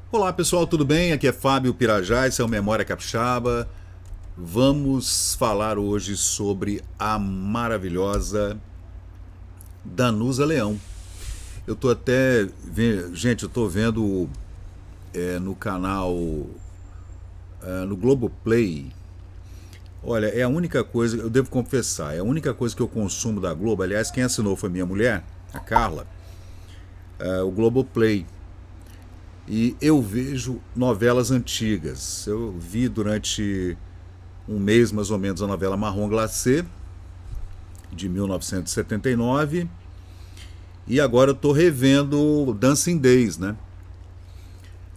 Olá pessoal, tudo bem? Aqui é Fábio Pirajá, esse é o Memória Capixaba. Vamos falar hoje sobre a maravilhosa Danusa Leão. Eu tô até gente, eu tô vendo no canal no Globoplay. Olha, é a única coisa, eu devo confessar, é a única coisa que eu consumo da Globo. Aliás, quem assinou foi minha mulher, a Carla, o Globoplay. E eu vejo novelas antigas. Eu vi durante um mês mais ou menos a novela Marrom Glacê, de 1979. E agora eu tô revendo Dancing Days, né?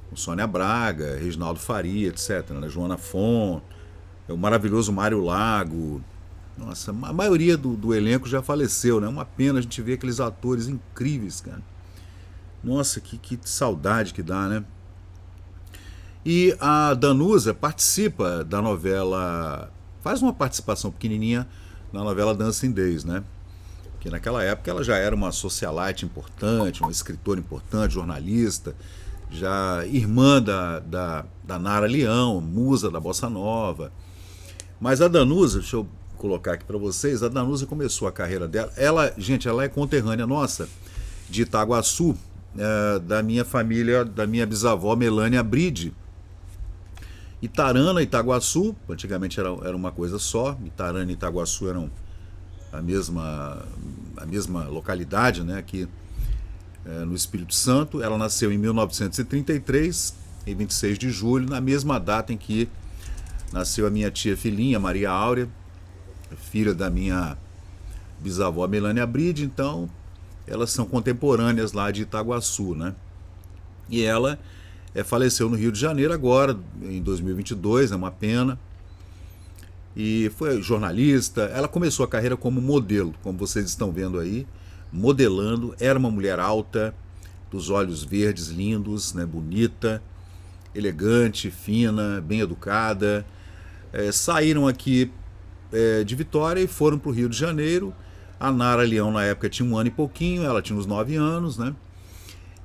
Com Sônia Braga, Reginaldo Faria, etc. Né? Joana Fon, o maravilhoso Mário Lago. Nossa, a maioria do elenco já faleceu, né? Uma pena a gente ver aqueles atores incríveis, cara. Nossa, que saudade que dá, né? E a Danusa participa da novela, faz uma participação pequenininha na novela Dancing Days, né? Que naquela época ela já era uma socialite importante, uma escritora importante, jornalista, já irmã da Nara Leão, musa da Bossa Nova. Mas a Danusa, deixa eu colocar aqui para vocês, a Danusa começou a carreira dela. Ela, gente, ela é conterrânea nossa, de Itaguaçu, da minha família, da minha bisavó Melânia Bride. Itarana e Itaguaçu, antigamente era uma coisa só, Itarana e Itaguaçu eram a mesma localidade, né, aqui no Espírito Santo. Ela nasceu em 1933, em 26 de julho, na mesma data em que nasceu a minha tia filhinha, Maria Áurea, filha da minha bisavó Melânia Bride. Então elas são contemporâneas lá de Itaguaçu, né? E ela faleceu no Rio de Janeiro agora, em 2022, é uma pena. E foi jornalista. Ela começou a carreira como modelo, como vocês estão vendo aí, modelando. Era uma mulher alta, dos olhos verdes lindos, né, bonita, elegante, fina, bem educada. Saíram aqui de Vitória e foram para o Rio de Janeiro. A Nara Leão na época tinha 1 ano e pouquinho, ela tinha uns 9 anos, né?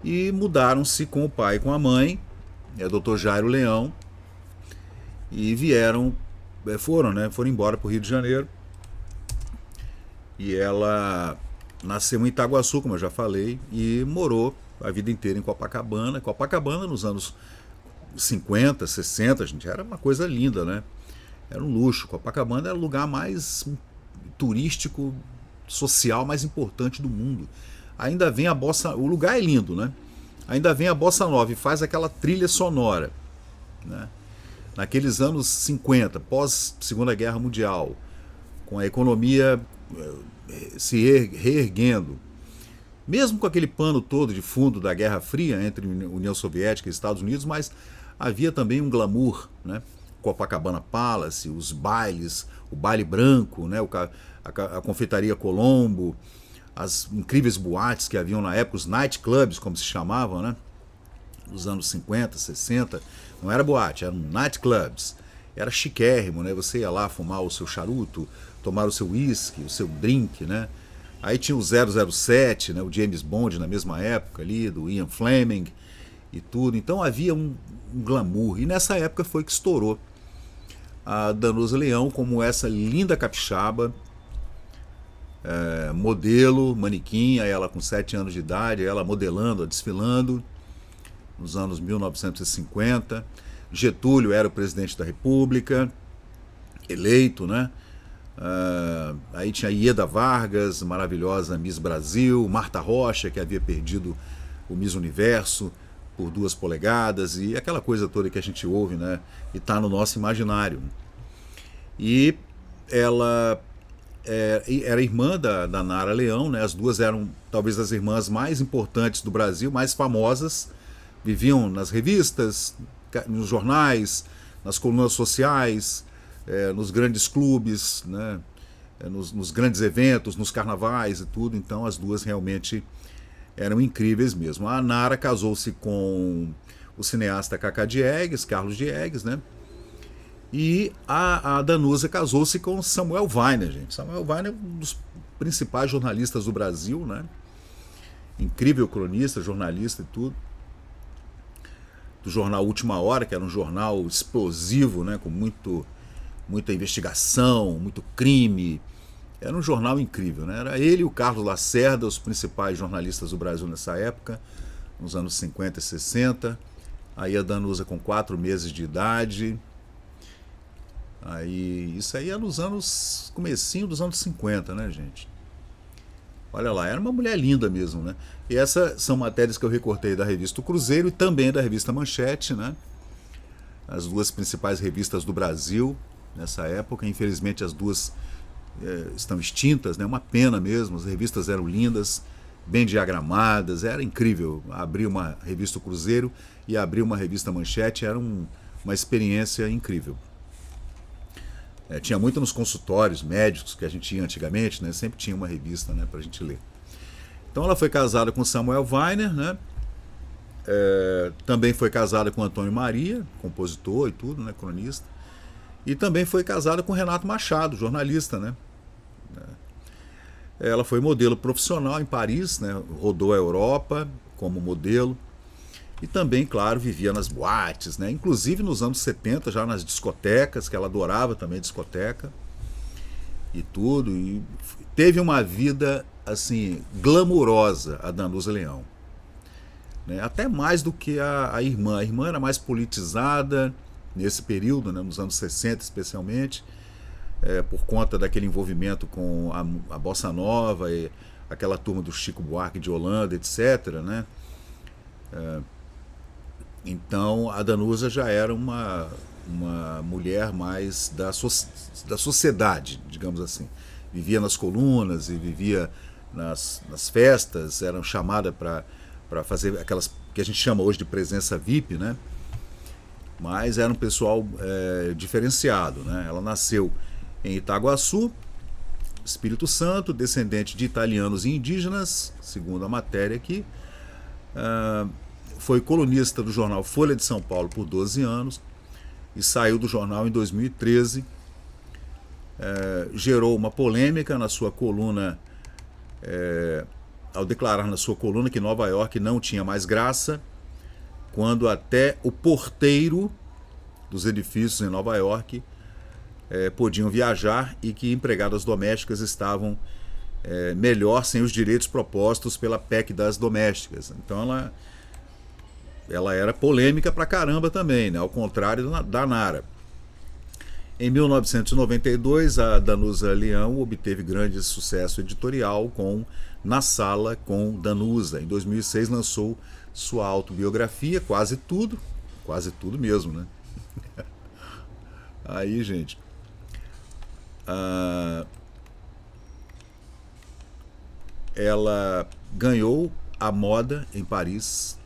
E mudaram-se com o pai e com a mãe, Dr. Jairo Leão, e foram embora para o Rio de Janeiro. E ela nasceu em Itaguaçu, como eu já falei, e morou a vida inteira em Copacabana. Copacabana nos anos 50, 60, gente, era uma coisa linda, né? Era um luxo. Copacabana era o lugar mais turístico, social mais importante do mundo. Ainda vem a bossa, o lugar é lindo, né? Ainda vem a bossa nova e faz aquela trilha sonora, né? Naqueles anos 50, pós Segunda Guerra Mundial, com a economia se reerguendo, mesmo com aquele pano todo de fundo da Guerra Fria entre União Soviética e Estados Unidos, mas havia também um glamour, né? Copacabana Palace, os bailes, o baile branco, né? A confeitaria Colombo, as incríveis boates que haviam na época, os nightclubs, como se chamavam, né? Nos anos 50, 60, não era boate, eram nightclubs. Era chiquérrimo, né? Você ia lá fumar o seu charuto, tomar o seu whisky, o seu drink, né? Aí tinha o 007, né? O James Bond na mesma época ali, do Ian Fleming e tudo. Então havia um glamour. E nessa época foi que estourou a Danusa Leão como essa linda capixaba, modelo, manequim, ela com 7 anos de idade, ela modelando, desfilando nos anos 1950. Getúlio era o presidente da República, eleito, né? Aí tinha Ieda Vargas, maravilhosa Miss Brasil, Marta Rocha, que havia perdido o Miss Universo por 2 polegadas, e aquela coisa toda que a gente ouve, né? E está no nosso imaginário. E ela era irmã da Nara Leão, né? As duas eram talvez as irmãs mais importantes do Brasil, mais famosas, viviam nas revistas, nos jornais, nas colunas sociais, nos grandes clubes, né? Nos grandes eventos, nos carnavais e tudo. Então as duas realmente eram incríveis mesmo. A Nara casou-se com o cineasta Cacá Diegues, Carlos Diegues, né? E a Danusa casou-se com Samuel Weiner, gente. Samuel Weiner é um dos principais jornalistas do Brasil, né? Incrível cronista, jornalista e tudo. do jornal Última Hora, que era um jornal explosivo, né, com muita investigação, muito crime. Era um jornal incrível, né? Era ele e o Carlos Lacerda, os principais jornalistas do Brasil nessa época, nos anos 50 e 60. Aí a Danusa com 4 meses de idade. Isso aí era nos anos, comecinho dos anos 50, né, gente? Olha lá, era uma mulher linda mesmo, né? E essas são matérias que eu recortei da revista O Cruzeiro e também da revista Manchete, né? As duas principais revistas do Brasil nessa época. Infelizmente as duas estão extintas, né? Uma pena mesmo. As revistas eram lindas, bem diagramadas, era incrível. Abrir uma revista O Cruzeiro e abrir uma revista Manchete era uma experiência incrível. Tinha muito nos consultórios médicos que a gente tinha antigamente, né? Sempre tinha uma revista, né, pra gente ler. Então ela foi casada com Samuel Weiner, né? Também foi casada com Antônio Maria, compositor e tudo, né, cronista. E também foi casada com Renato Machado, jornalista, né? Ela foi modelo profissional em Paris, né? Rodou a Europa como modelo. E também, claro, vivia nas boates, né? Inclusive nos anos 70, já nas discotecas, que ela adorava também discoteca e tudo. E teve uma vida, assim, glamurosa, a Danusa Leão. Né? Até mais do que a irmã. A irmã era mais politizada nesse período, né? Nos anos 60 especialmente, por conta daquele envolvimento com a Bossa Nova e aquela turma do Chico Buarque de Holanda, etc., né? Então a Danusa já era uma mulher mais da sociedade, digamos assim. Vivia nas colunas e vivia nas festas, eram chamadas para fazer aquelas que a gente chama hoje de presença VIP, né? Mas era um pessoal diferenciado, né? Ela nasceu em Itaguaçu, Espírito Santo, descendente de italianos e indígenas, segundo a matéria aqui. Foi colunista do jornal Folha de São Paulo por 12 anos e saiu do jornal em 2013. Gerou uma polêmica na sua coluna, ao declarar na sua coluna que Nova York não tinha mais graça, quando até o porteiro dos edifícios em Nova York podiam viajar e que empregadas domésticas estavam melhor sem os direitos propostos pela PEC das domésticas. Então ela era polêmica pra caramba também, né? Ao contrário da Nara. Em 1992, a Danusa Leão obteve grande sucesso editorial com Na Sala com Danusa. Em 2006 lançou sua autobiografia, Quase Tudo mesmo, né? Aí, gente, ela ganhou a moda em Paris,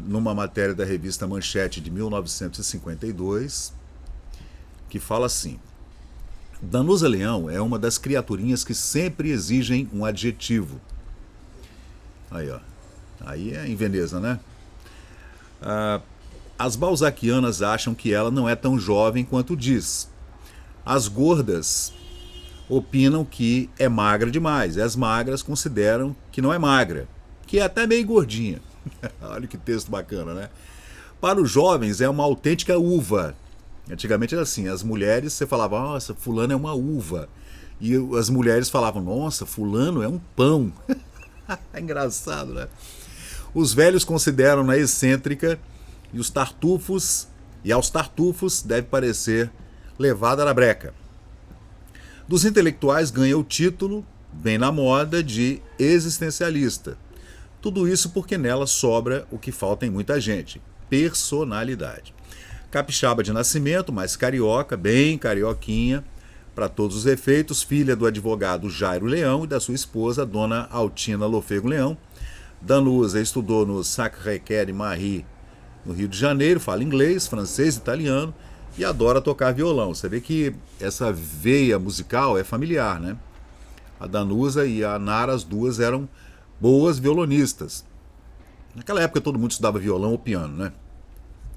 numa matéria da revista Manchete de 1952, que fala assim: Danusa Leão é uma das criaturinhas que sempre exigem um adjetivo. Aí, ó. Aí é em Veneza, né? As balzaquianas acham que ela não é tão jovem quanto diz. As gordas opinam que é magra demais. E as magras consideram que não é magra, que é até meio gordinha. Olha que texto bacana, né? Para os jovens é uma autêntica uva. Antigamente era assim, as mulheres, você falava, nossa, fulano é uma uva. E as mulheres falavam, nossa, fulano é um pão. É engraçado, né? Os velhos consideram-na excêntrica e aos tartufos deve parecer levada na breca. Dos intelectuais ganha o título, bem na moda, de existencialista. Tudo isso porque nela sobra o que falta em muita gente: personalidade. Capixaba de nascimento, mas carioca, bem carioquinha, para todos os efeitos, filha do advogado Jairo Leão e da sua esposa, Dona Altina Lofego Leão. Danusa estudou no Sacré-Cœur Marie, no Rio de Janeiro, fala inglês, francês, italiano e adora tocar violão. Você vê que essa veia musical é familiar, né? A Danusa e a Nara, as duas eram boas violonistas. Naquela época todo mundo estudava violão ou piano, né?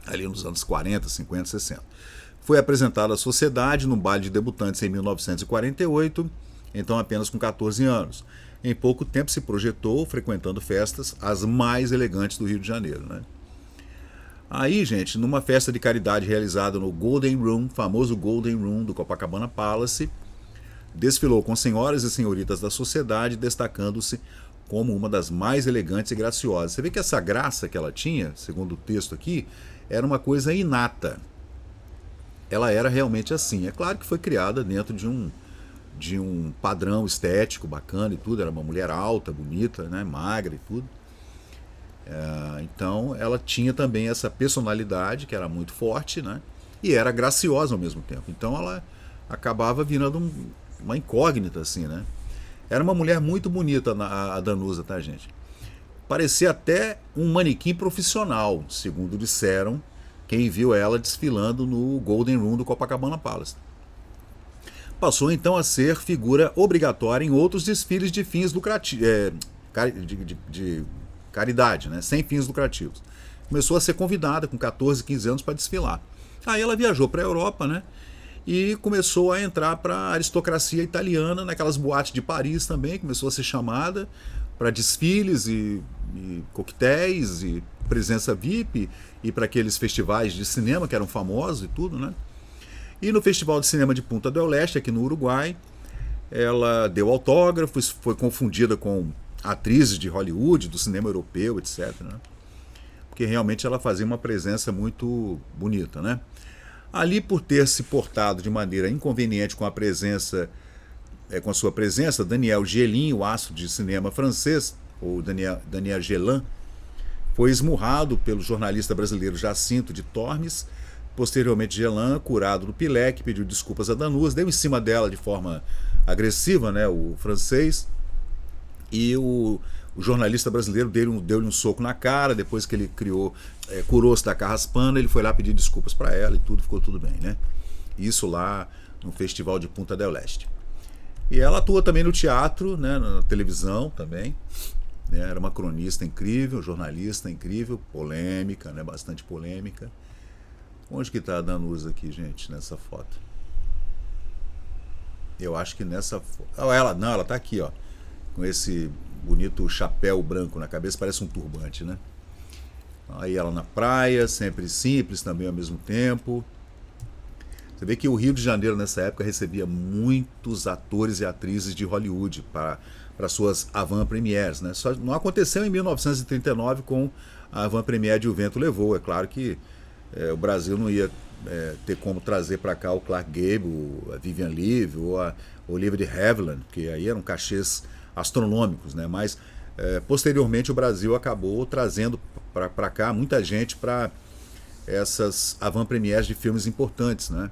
Ali nos anos 40, 50, 60. Foi apresentada à sociedade num baile de debutantes em 1948, então apenas com 14 anos. Em pouco tempo se projetou frequentando festas as mais elegantes do Rio de Janeiro, né? Aí, gente, numa festa de caridade realizada no Golden Room, famoso Golden Room do Copacabana Palace, desfilou com senhoras e senhoritas da sociedade, destacando-se como uma das mais elegantes e graciosas. Você vê que essa graça que ela tinha, segundo o texto aqui, era uma coisa inata. Ela era realmente assim. É claro que foi criada dentro de um padrão estético bacana e tudo. Era uma mulher alta, bonita, né, magra e tudo. Então ela tinha também essa personalidade que era muito forte, né? E era graciosa ao mesmo tempo. Então ela acabava virando uma incógnita, assim, né? Era uma mulher muito bonita, a Danusa, tá, gente? Parecia até um manequim profissional, segundo disseram quem viu ela desfilando no Golden Room do Copacabana Palace. Passou então a ser figura obrigatória em outros desfiles de fins lucrativos, de caridade, né? Sem fins lucrativos. Começou a ser convidada com 14, 15 anos para desfilar. Aí ela viajou para a Europa, né? E começou a entrar para a aristocracia italiana, naquelas boates de Paris também, começou a ser chamada para desfiles e coquetéis e presença VIP e para aqueles festivais de cinema que eram famosos e tudo, né? E no Festival de Cinema de Punta del Este, aqui no Uruguai, ela deu autógrafos, foi confundida com atrizes de Hollywood, do cinema europeu, etc, né? Porque realmente ela fazia uma presença muito bonita, né? Ali, por ter se portado de maneira inconveniente com com a sua presença, Daniel Gelin, o astro de cinema francês, ou Daniel Gelin, foi esmurrado pelo jornalista brasileiro Jacinto de Tormes. Posteriormente, Gelin, curado do pileque, pediu desculpas a Danusa, deu em cima dela de forma agressiva, né, o francês, e o jornalista brasileiro deu-lhe um soco na cara. Depois que ele curou-se da carraspana, ele foi lá pedir desculpas para ela e tudo, ficou tudo bem, né? Isso lá no Festival de Punta del Este. E ela atua também no teatro, né, na televisão também, né? Era uma cronista incrível, jornalista incrível, polêmica, né, bastante polêmica. Onde que está a Danusa aqui, gente, nessa foto? Eu acho que nessa foto... Ela está aqui, ó, com esse bonito chapéu branco na cabeça, parece um turbante, né? Aí ela na praia, sempre simples também ao mesmo tempo. Você vê que o Rio de Janeiro nessa época recebia muitos atores e atrizes de Hollywood para suas avant-premières, né? Só não aconteceu em 1939 com a avant-première de O Vento Levou. É claro que o Brasil não ia ter como trazer para cá o Clark Gable, a Vivian Leigh ou a Olivia de Havilland, porque aí eram cachês astronômicos, né? Mas posteriormente o Brasil acabou trazendo para cá muita gente para essas avant-premières de filmes importantes, né?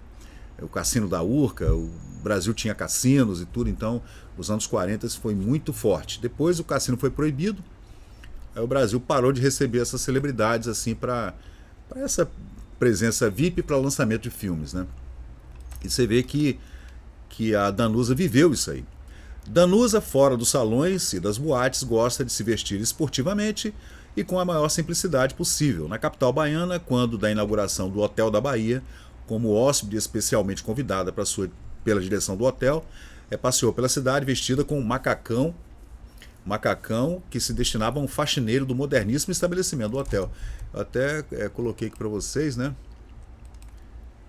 O Cassino da Urca, o Brasil tinha cassinos e tudo, então nos anos 40 isso foi muito forte. Depois o cassino foi proibido, aí o Brasil parou de receber essas celebridades assim para essa presença VIP para lançamento de filmes, né? E você vê que a Danusa viveu isso aí. Danusa, fora dos salões e das boates, gosta de se vestir esportivamente e com a maior simplicidade possível. Na capital baiana, quando da inauguração do Hotel da Bahia, como hóspede especialmente convidada pela direção do hotel, passeou pela cidade vestida com um macacão que se destinava a um faxineiro do moderníssimo estabelecimento do hotel. Eu até coloquei aqui para vocês, né?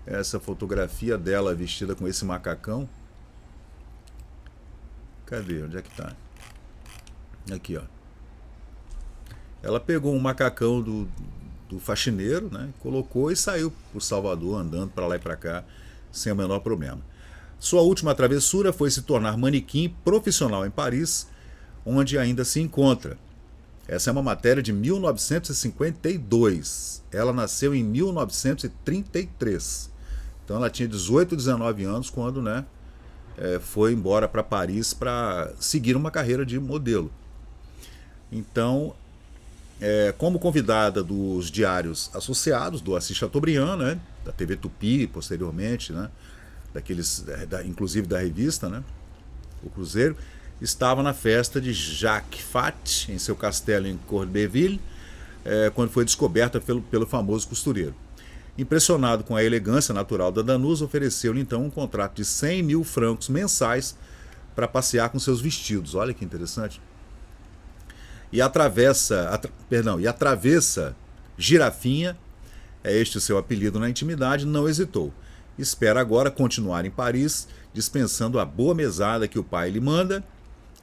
Essa fotografia dela vestida com esse macacão. Cadê? Onde é que tá? Aqui, ó. Ela pegou um macacão do faxineiro, né? Colocou e saiu por Salvador, andando para lá e para cá, sem o menor problema. Sua última travessura foi se tornar manequim profissional em Paris, onde ainda se encontra. Essa é uma matéria de 1952. Ela nasceu em 1933. Então ela tinha 18, 19 anos quando, né, foi embora para Paris para seguir uma carreira de modelo. Então, como convidada dos diários associados, do Assis Chateaubriand, né, da TV Tupi, posteriormente, né, inclusive da revista, né, O Cruzeiro, estava na festa de Jacques Fath, em seu castelo em Corbeville, quando foi descoberta pelo famoso costureiro. Impressionado com a elegância natural da Danusa, ofereceu-lhe então um contrato de 100 mil francos mensais para passear com seus vestidos. Olha que interessante. E a travessa Girafinha é este o seu apelido na intimidade, não hesitou. Espera agora continuar em Paris, dispensando a boa mesada que o pai lhe manda,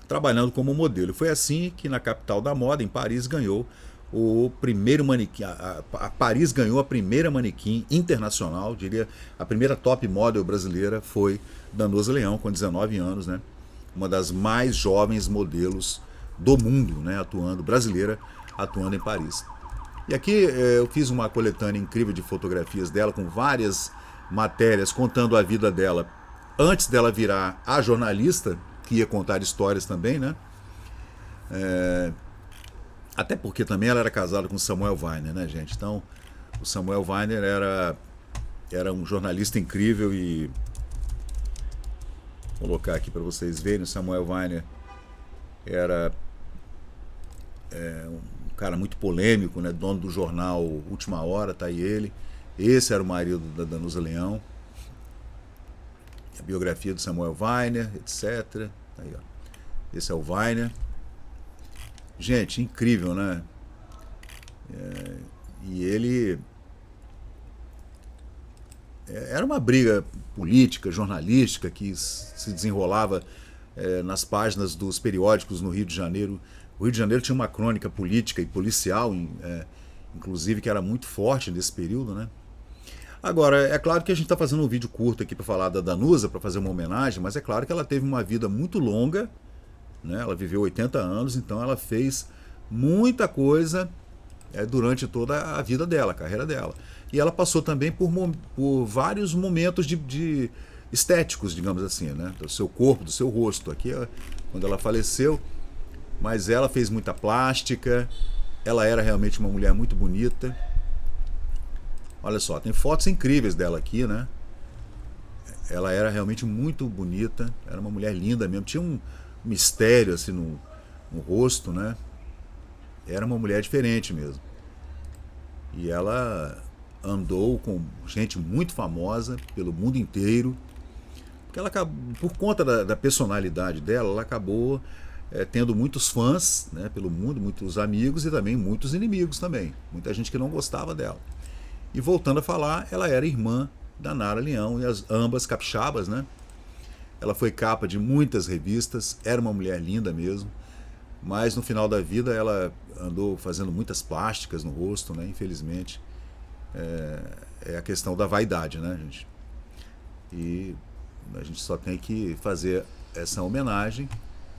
trabalhando como modelo. Foi assim que na capital da moda, em Paris, ganhou o primeiro manequim. Paris ganhou a primeira manequim internacional, diria, a primeira top model brasileira foi Danusa Leão, com 19 anos, né? Uma das mais jovens modelos do mundo, né? Brasileira, atuando em Paris. E aqui eu fiz uma coletânea incrível de fotografias dela, com várias matérias contando a vida dela antes dela virar a jornalista, que ia contar histórias também, né? Até porque também ela era casada com Samuel Weiner, né, gente? Então, o Samuel Weiner era um jornalista incrível e... Vou colocar aqui para vocês verem, o Samuel Weiner era um cara muito polêmico, né? Dono do jornal Última Hora, tá aí ele. Esse era o marido da Danusa Leão. A biografia do Samuel Weiner, etc. Aí, ó. Esse é o Weiner. Gente, incrível, né? E ele... Era uma briga política, jornalística, que se desenrolava nas páginas dos periódicos no Rio de Janeiro. O Rio de Janeiro tinha uma crônica política e policial, inclusive, que era muito forte nesse período, né? Agora, é claro que a gente está fazendo um vídeo curto aqui para falar da Danusa, para fazer uma homenagem, mas é claro que ela teve uma vida muito longa, né? Ela viveu 80 anos, então ela fez muita coisa durante toda a vida dela, a carreira dela. E ela passou também por vários momentos de estéticos, digamos assim, né? Do seu corpo, do seu rosto. Aqui, quando ela faleceu, mas ela fez muita plástica, ela era realmente uma mulher muito bonita. Olha só, tem fotos incríveis dela aqui, né? Ela era realmente muito bonita, era uma mulher linda mesmo, tinha um mistério assim no rosto, né? Era uma mulher diferente mesmo. E ela andou com gente muito famosa pelo mundo inteiro, porque ela acabou, por conta da personalidade dela, ela acabou tendo muitos fãs, né, pelo mundo, muitos amigos e também muitos inimigos também, muita gente que não gostava dela. E voltando a falar, ela era irmã da Nara Leão, e ambas capixabas, né? Ela foi capa de muitas revistas, era uma mulher linda mesmo, mas no final da vida ela andou fazendo muitas plásticas no rosto, né? Infelizmente. É a questão da vaidade, né, gente? E a gente só tem que fazer essa homenagem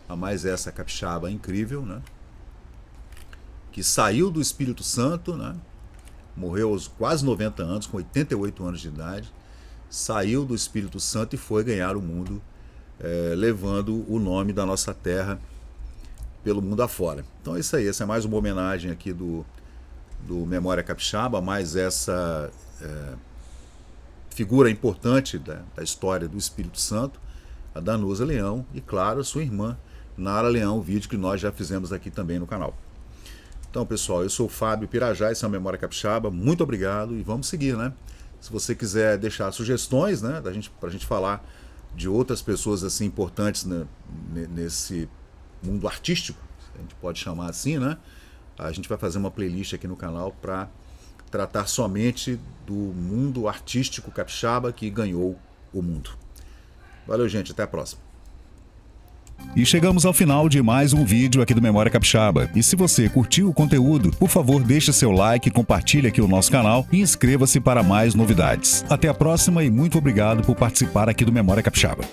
a mais essa capixaba incrível, né? Que saiu do Espírito Santo, né? Morreu aos quase 90 anos, com 88 anos de idade, saiu do Espírito Santo e foi ganhar o mundo, levando o nome da nossa terra pelo mundo afora. Então é isso aí, essa é mais uma homenagem aqui do Memória Capixaba, mais essa figura importante da história do Espírito Santo, a Danusa Leão, e claro, a sua irmã, Nara Leão, vídeo que nós já fizemos aqui também no canal. Então, pessoal, eu sou o Fábio Pirajá, esse é o Memória Capixaba, muito obrigado e vamos seguir, né? Se você quiser deixar sugestões, né, pra gente falar de outras pessoas assim importantes, né, nesse mundo artístico, a gente pode chamar assim, né? A gente vai fazer uma playlist aqui no canal para tratar somente do mundo artístico capixaba que ganhou o mundo. Valeu, gente, até a próxima. E chegamos ao final de mais um vídeo aqui do Memória Capixaba. E se você curtiu o conteúdo, por favor deixe seu like, compartilhe aqui o nosso canal e inscreva-se para mais novidades. Até a próxima e muito obrigado por participar aqui do Memória Capixaba.